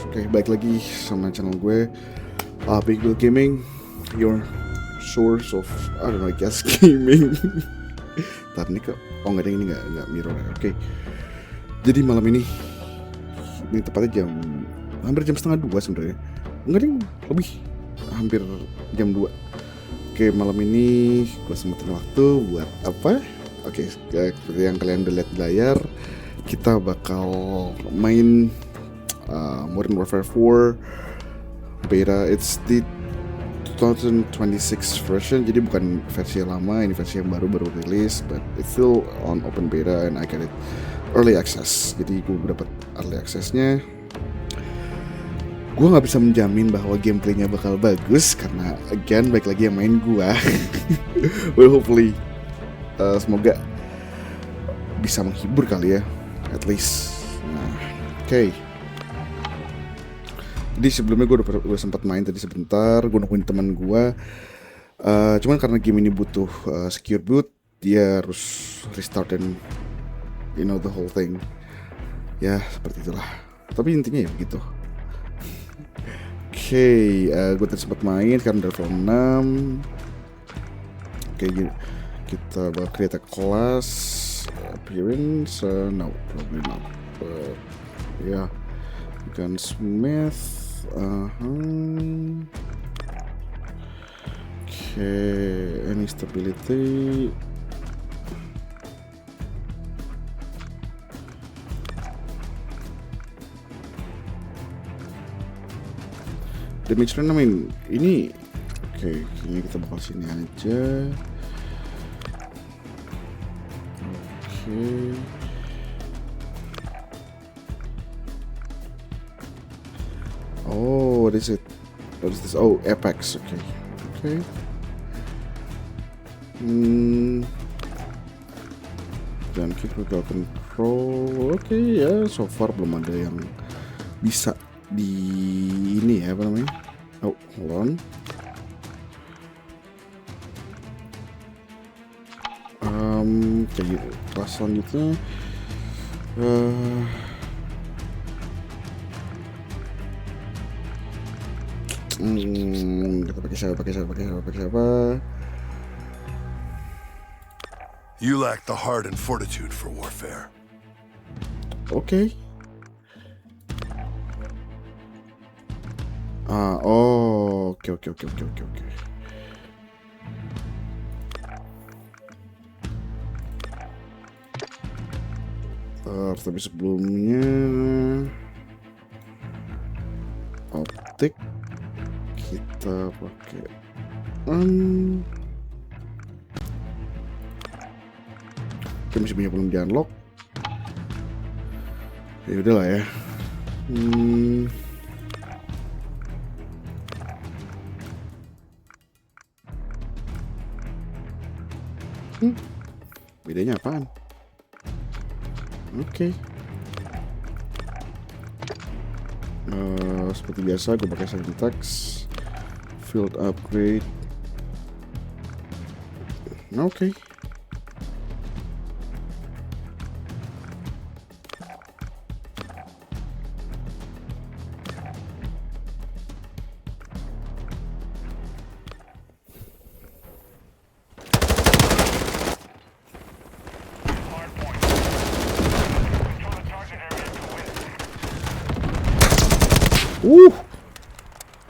Oke, balik lagi sama channel gue, Big Bill Gaming, your source of, I don't know, I guess gaming. Ntar nih kok, oh nggak ada, ini nggak mirror ya. Oke, jadi malam ini tepatnya hampir jam setengah 2 sebenarnya, nggak ada, lebih hampir jam 2. Oke, malam ini gue sempetin waktu buat apa? Oke, seperti yang kalian udah lihat di layar, kita bakal main Modern Warfare 4 beta. It's the 2026 version, jadi bukan versi yang lama, ini versi yang baru rilis, but it's still on open beta and I get it early access. Jadi gue dapat early accessnya. Gue nggak bisa menjamin bahwa gameplaynya bakal bagus karena again baik lagi yang main gue. Well, hopefully semoga bisa menghibur kali ya, at least. Nah, oke. Jadi sebelumnya gue udah sempat main tadi sebentar, gue nungguin teman gue. Cuman karena game ini butuh secure boot, dia harus restart dan you know the whole thing. Ya seperti itulah. Tapi intinya ya begitu. Oke, gue tadi sempat main, sekarang udah level 6. Oke, kita bakal create a class. Appearance, no, probably not. But yeah, gunsmith. Any stability. Damage run, I mean, ini oke, kayaknya kita bakal sini aja. Oke. Oh, what is it? What is this? Oh, Apex. Okay. Okay. Dan keep regal control. Oke, ya, so far belum ada yang bisa di ini ya, apa namanya? Oh, hold on. Kayak gitu. Kelas selanjutnya. Kita pakai siapa? You lack the heart and fortitude for warfare. Oke. Oke. Tapi sebelumnya optik kita pakai kita masih punya belum di unlock. Ya udahlah ya. Bedanya apaan? Oke. Seperti biasa gue pakai syntax field upgrade. Oke.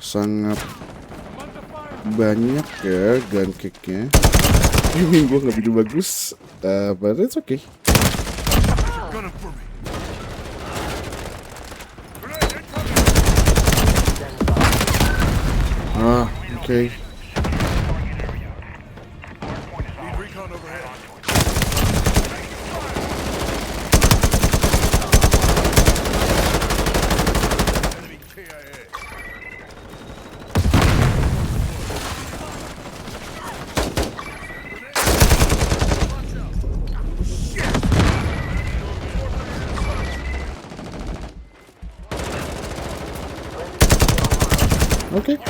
Sangat banyak ya gun kicknya. Ini gue nggak begitu bagus, but it's okay. Okay. Okay.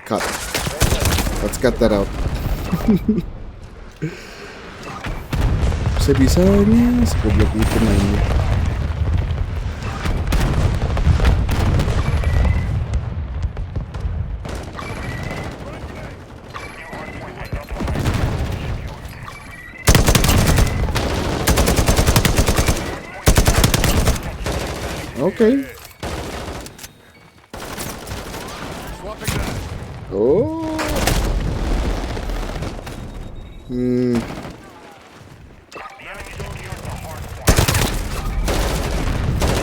Cut. Let's cut that out. Bisa-bisanya segoblok itu mainnya. Oke. Oh.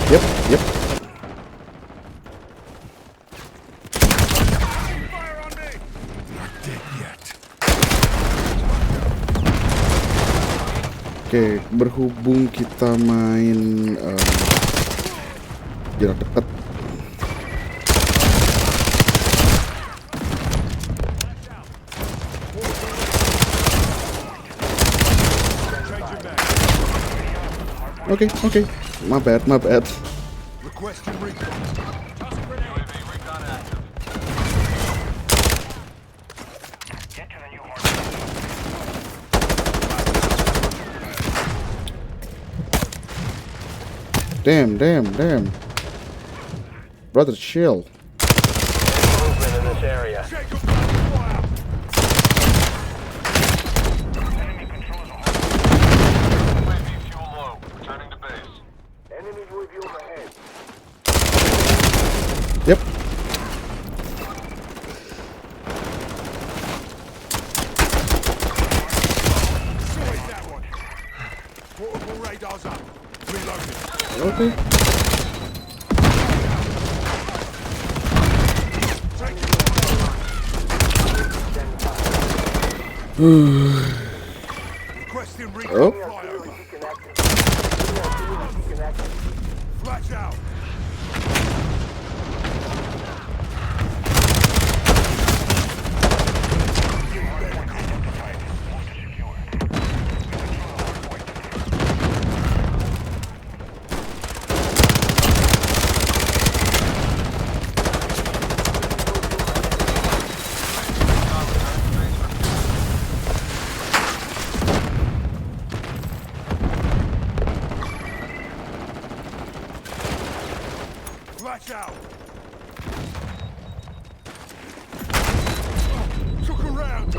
Yep, yep. Oke, berhubung kita main jarak dekat. Oke. My bad. Requesting recon. Damn. Brother, chill. Movement in this area. UAV fuel low. Returning to base. Enemy UAV overhead. Yep. Destroyed that one. Portable radars up. Reloading. Oke. Requesting recon Oh. flyover. Connected. Flash out. Flash out. Took around.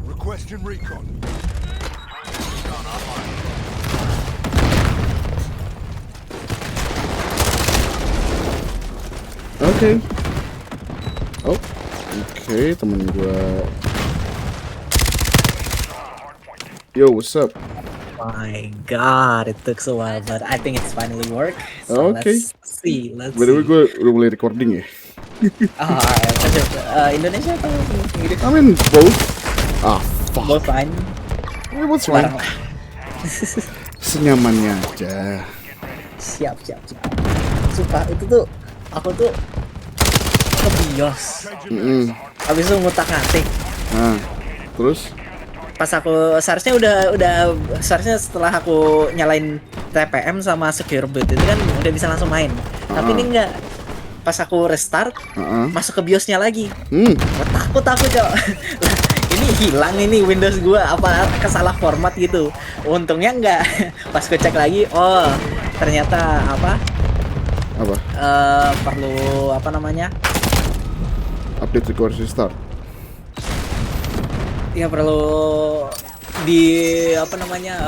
Requesting recon. Oke. Oh. Oke, temen gua. Yo, what's up? My God, it took so while, but I think it's finally worked. So Okay. let's see. Let's By the way, see. gue udah mulai recording ya. Indonesia atau Inggris? I mean both. Ah, fuck. Both fine. What's fine? Bareng lah. Senyamannya aja. Siap. Sumpah itu tuh aku tuh ke bios. Habis itu ngutak-ngatik. Nah, terus? Pas aku seharusnya setelah aku nyalain TPM sama secure boot itu kan udah bisa langsung main. Tapi ini enggak. Pas aku restart masuk ke biosnya lagi. Takut Cok. Ini hilang ini Windows gua apa kesalah format gitu. Untungnya enggak. Pas ku cek lagi, oh ternyata apa? Perlu apa namanya? Update record restart. Ya perlu di apa namanya?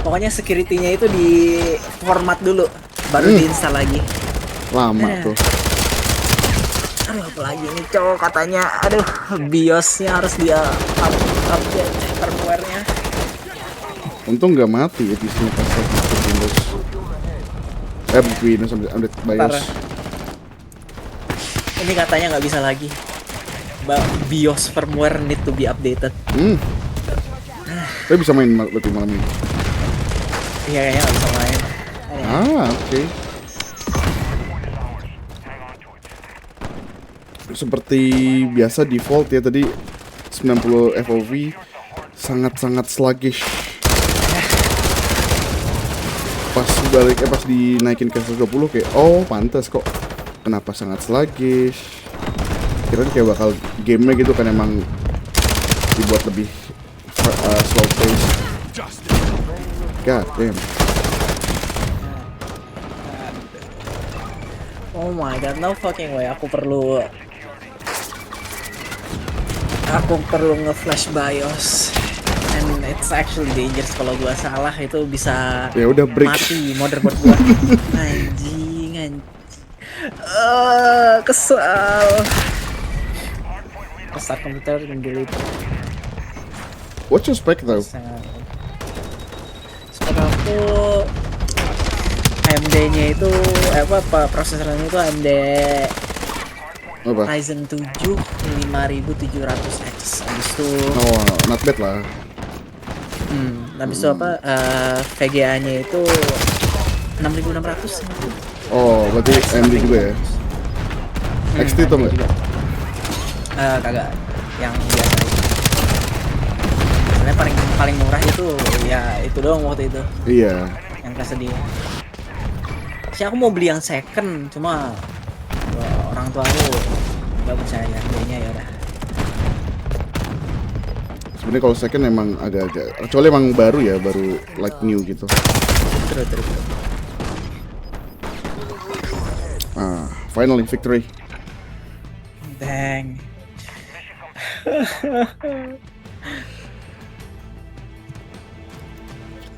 Pokoknya security-nya itu di format dulu, baru diinstal lagi. Lama tuh. Aduh, apalagi ini cowok katanya, aduh, BIOS-nya harus dia update firmware-nya. Untung nggak mati ya di sini pas update Windows. Windows update BIOS. Ini katanya nggak bisa lagi. BIOS firmware need to be updated. Tapi bisa main berarti malam ini. Iya kayaknya nggak bisa main. Oke. Seperti biasa default ya tadi 90 FOV sangat-sangat sluggish. Pas dinaikin ke 120 kayak oh pantas kok kenapa sangat sluggish. Kirain kayak bakal gamenya gitu kan emang dibuat lebih slow pace. God damn. Oh my god, no fucking way. Aku perlu nge-flash BIOS. And it's actually dangerous kalau gua salah itu bisa Ya udah break. mati motherboard gua. Anjing. Kesal. Restart komputer dan delete. What's your spec though? Spek aku AMD-nya itu prosesornya itu AMD Apa? Ryzen 7 5700X. Habis itu Oh, not bad lah. habis itu VGA-nya itu 6600. Oh, berarti AMD juga ya? XT tuh nggak? Kagak, yang biasa aja. Sebenarnya paling murah itu ya itu doang waktu itu Iya. yang kesedia. Si aku mau beli yang second, cuma orang tua aku nggak percaya harganya, ya udah. Sebenarnya kalau second emang agak-agak, kecuali emang baru ya, baru like new gitu. Terus. Finally victory. Dang.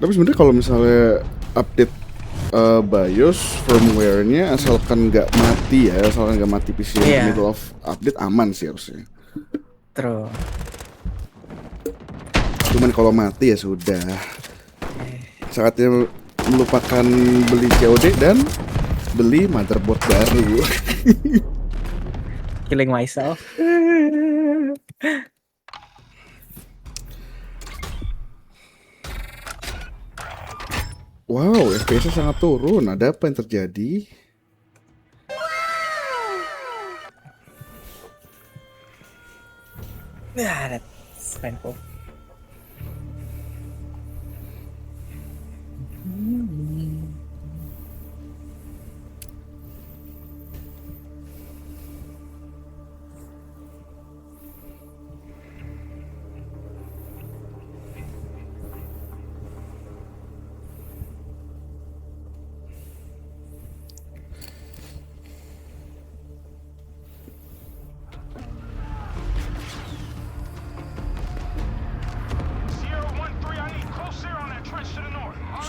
Tapi sebenarnya kalau misalnya update BIOS firmware-nya asalkan nggak mati ya, asalkan nggak mati PC in the middle of update aman sih harusnya. Terus. Cuman kalau mati ya sudah. Saatnya melupakan beli COD dan beli motherboard baru. Killing myself. Wow, FPS-nya sangat turun. Ada apa yang terjadi? Yeah, that's painful.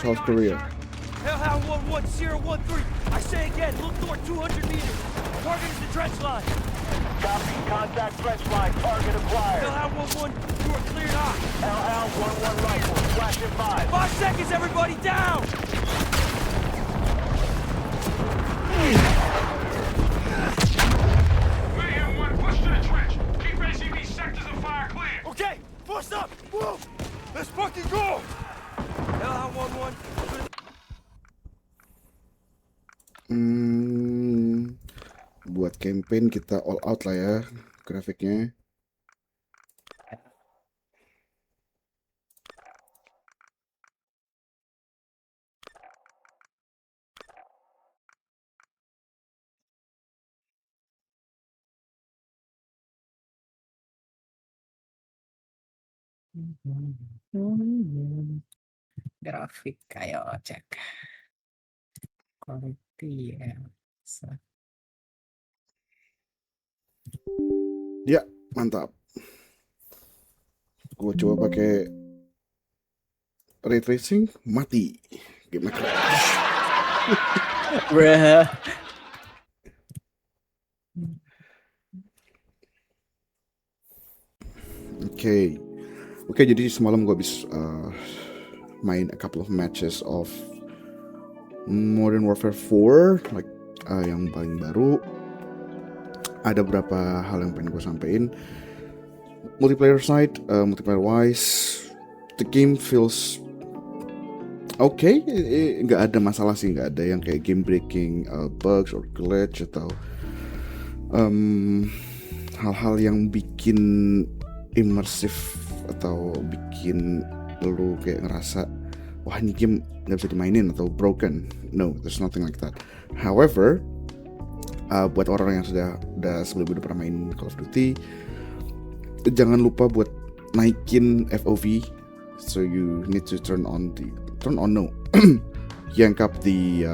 South Korea. Hellhound 11013. I say again, look north 200 meters. Target is the trench line. Copy. Contact trench line. Target acquired. Hellhound 11, you are cleared hot. Hellhound 1-1 rifle. Flashing 5. 5 seconds, everybody down! Mayhem 1, push to the trench. Keep ACB sectors of fire clear. Okay, force up, move! Let's fucking go! Hellhound 11. Buat campaign kita all out lah ya grafiknya. Grafik, ayo cek. Quality ya. Ya, mantap. Gue coba pakai ray tracing, mati. Game crash. Bruh. Oke, jadi semalam gue habis main a couple of matches of Modern Warfare 4, like yang paling baru. Ada beberapa hal yang pengen gue sampein. Multiplayer side, multiplayer wise, the game feels okay. Nggak ada masalah sih, nggak ada yang kayak game breaking bugs or glitch atau hal-hal yang bikin immersive atau bikin lu kayak ngerasa wah ini game nggak bisa dimainin atau broken. No, there's nothing like that. However, buat orang yang sudah sebelumnya udah pernah main Call of Duty, jangan lupa buat naikin FOV. So you need to yank up the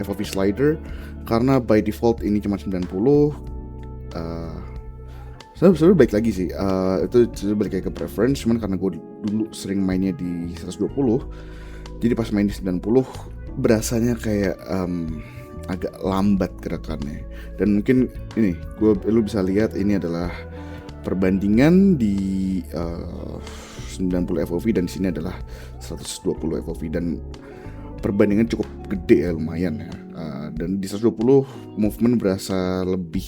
FOV slider, karena by default ini cuma 90. Sebenarnya baik lagi sih, itu balik lagi ke preference. Cuman karena gue dulu sering mainnya di 120, jadi pas main di 90 berasanya kayak agak lambat gerakannya. Dan mungkin ini lu bisa lihat ini adalah perbandingan di 90 FOV dan di sini adalah 120 FOV, dan perbandingan cukup gede ya, lumayan ya. Dan di 120 movement berasa lebih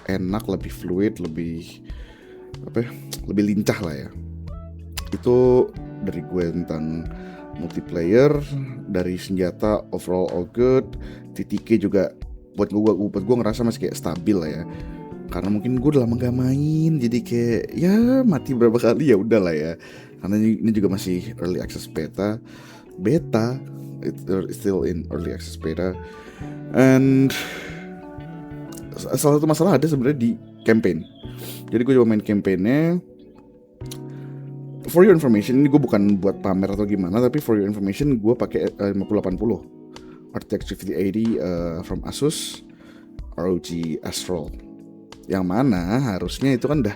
enak, lebih fluid, lebih lincah lah ya. Itu dari gue tentang multiplayer. Dari senjata overall all good. TTK juga buat gue ngerasa masih kayak stabil lah ya, karena mungkin gue udah lama gak main, jadi kayak ya mati berapa kali ya udah lah ya. Karena ini juga masih early access beta, it's still in early access beta. And salah satu masalah ada sebenarnya di campaign. Jadi gue coba main campaignnya. For your information, ini gue bukan buat pamer atau gimana, tapi for your information gue pakai 5080 RTX 5080 from Asus ROG Astral, yang mana harusnya itu kan udah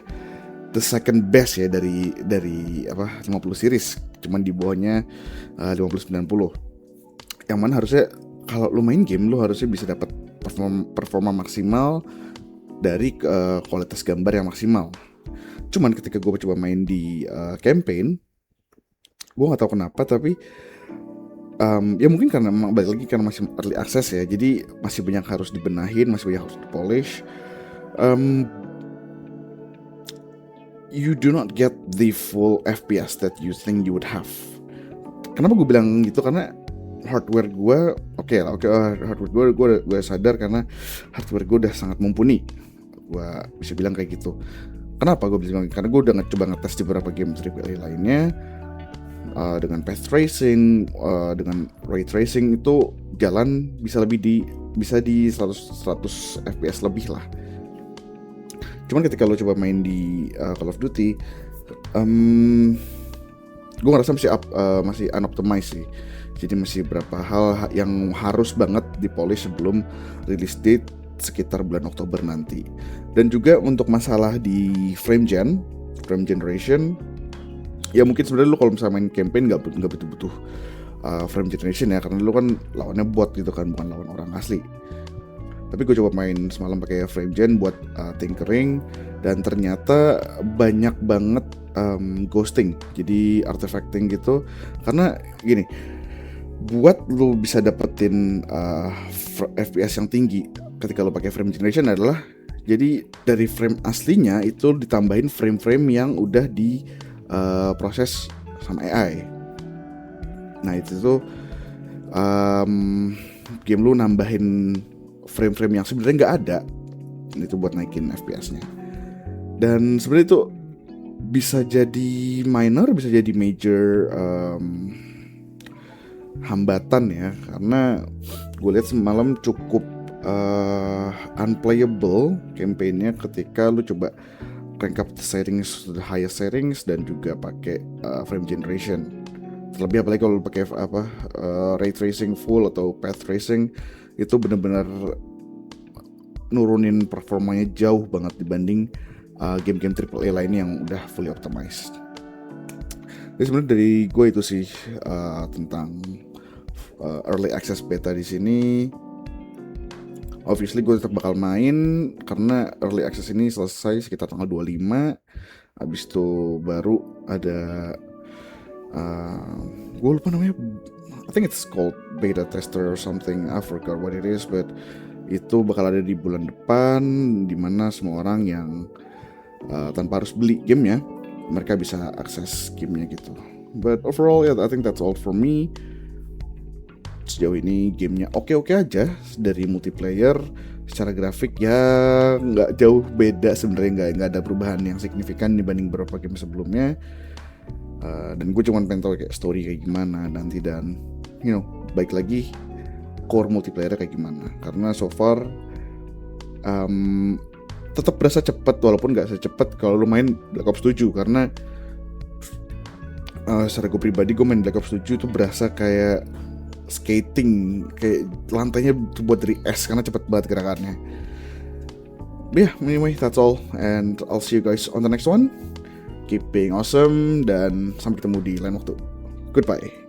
the second best ya dari 50 series, cuman di bawahnya 5090, yang mana harusnya kalau lu main game lu harusnya bisa dapat performa maksimal dari kualitas gambar yang maksimal. Cuman ketika gue coba main di campaign, gue nggak tahu kenapa, tapi ya mungkin karena balik lagi karena masih early access ya, jadi masih banyak harus dibenahin, masih banyak harus dipolish. You do not get the full FPS that you think you would have. Kenapa gue bilang gitu? Karena hardware gue hardware gue sadar, karena hardware gue udah sangat mumpuni. Gue bisa bilang kayak gitu. Kenapa gue bisa bilang? Karena gue udah coba ngetes di beberapa game AAA lainnya, dengan path tracing, dengan ray tracing, itu jalan bisa di 100 FPS lebih lah. Cuman ketika lo coba main di Call of Duty, gue ngerasa masih unoptimized sih. Jadi masih beberapa hal yang harus banget dipolish sebelum release date sekitar bulan Oktober nanti. Dan juga untuk masalah di frame generation, ya mungkin sebenarnya lu kalau misalnya main campaign nggak butuh frame generation ya, karena lu kan lawannya bot gitu kan, bukan lawan orang asli. Tapi gue coba main semalam pakai frame gen buat tinkering, dan ternyata banyak banget ghosting, jadi artifacting gitu. Karena gini, buat lu bisa dapetin FPS yang tinggi ketika lu pakai frame generation adalah, jadi dari frame aslinya itu ditambahin frame-frame yang udah di proses sama AI. Nah itu tuh game lu nambahin frame-frame yang sebenarnya nggak ada, itu buat naikin FPS-nya. Dan sebenarnya itu bisa jadi minor, bisa jadi major hambatan ya, karena gue lihat semalam cukup unplayable campaign-nya ketika lu coba crank up the settings to the highest settings dan juga pakai frame generation. Terlebih apalagi kalau pakai ray tracing full atau path tracing, itu benar-benar nurunin performanya jauh banget dibanding game-game AAA lainnya yang udah fully optimized. Jadi sebenarnya dari gue itu sih tentang early access beta di sini. Obviously gue tetap bakal main karena early access ini selesai sekitar tanggal 25. Habis itu baru ada gue lupa namanya, I think it's called beta tester or something, I forgot what it is, but itu bakal ada di bulan depan, dimana semua orang yang tanpa harus beli gamenya, mereka bisa akses gamenya gitu. But overall I think that's all for me. Sejauh ini gamenya oke-oke aja. Dari multiplayer secara grafik ya nggak jauh beda sebenarnya, nggak ada perubahan yang signifikan dibanding beberapa game sebelumnya. Dan gue cuma pengen tahu kayak story kayak gimana nanti, dan baik lagi core multiplayer kayak gimana, karena so far tetap berasa cepat walaupun nggak secepat kalau lu main Black Ops 7, karena secara gue pribadi gue main Black Ops 7 itu berasa kayak skating, kayak lantainya terbuat dari es karena cepet banget gerakannya. Yeah, anyway, that's all, and I'll see you guys on the next one. Keep being awesome, dan sampai ketemu di lain waktu. Goodbye.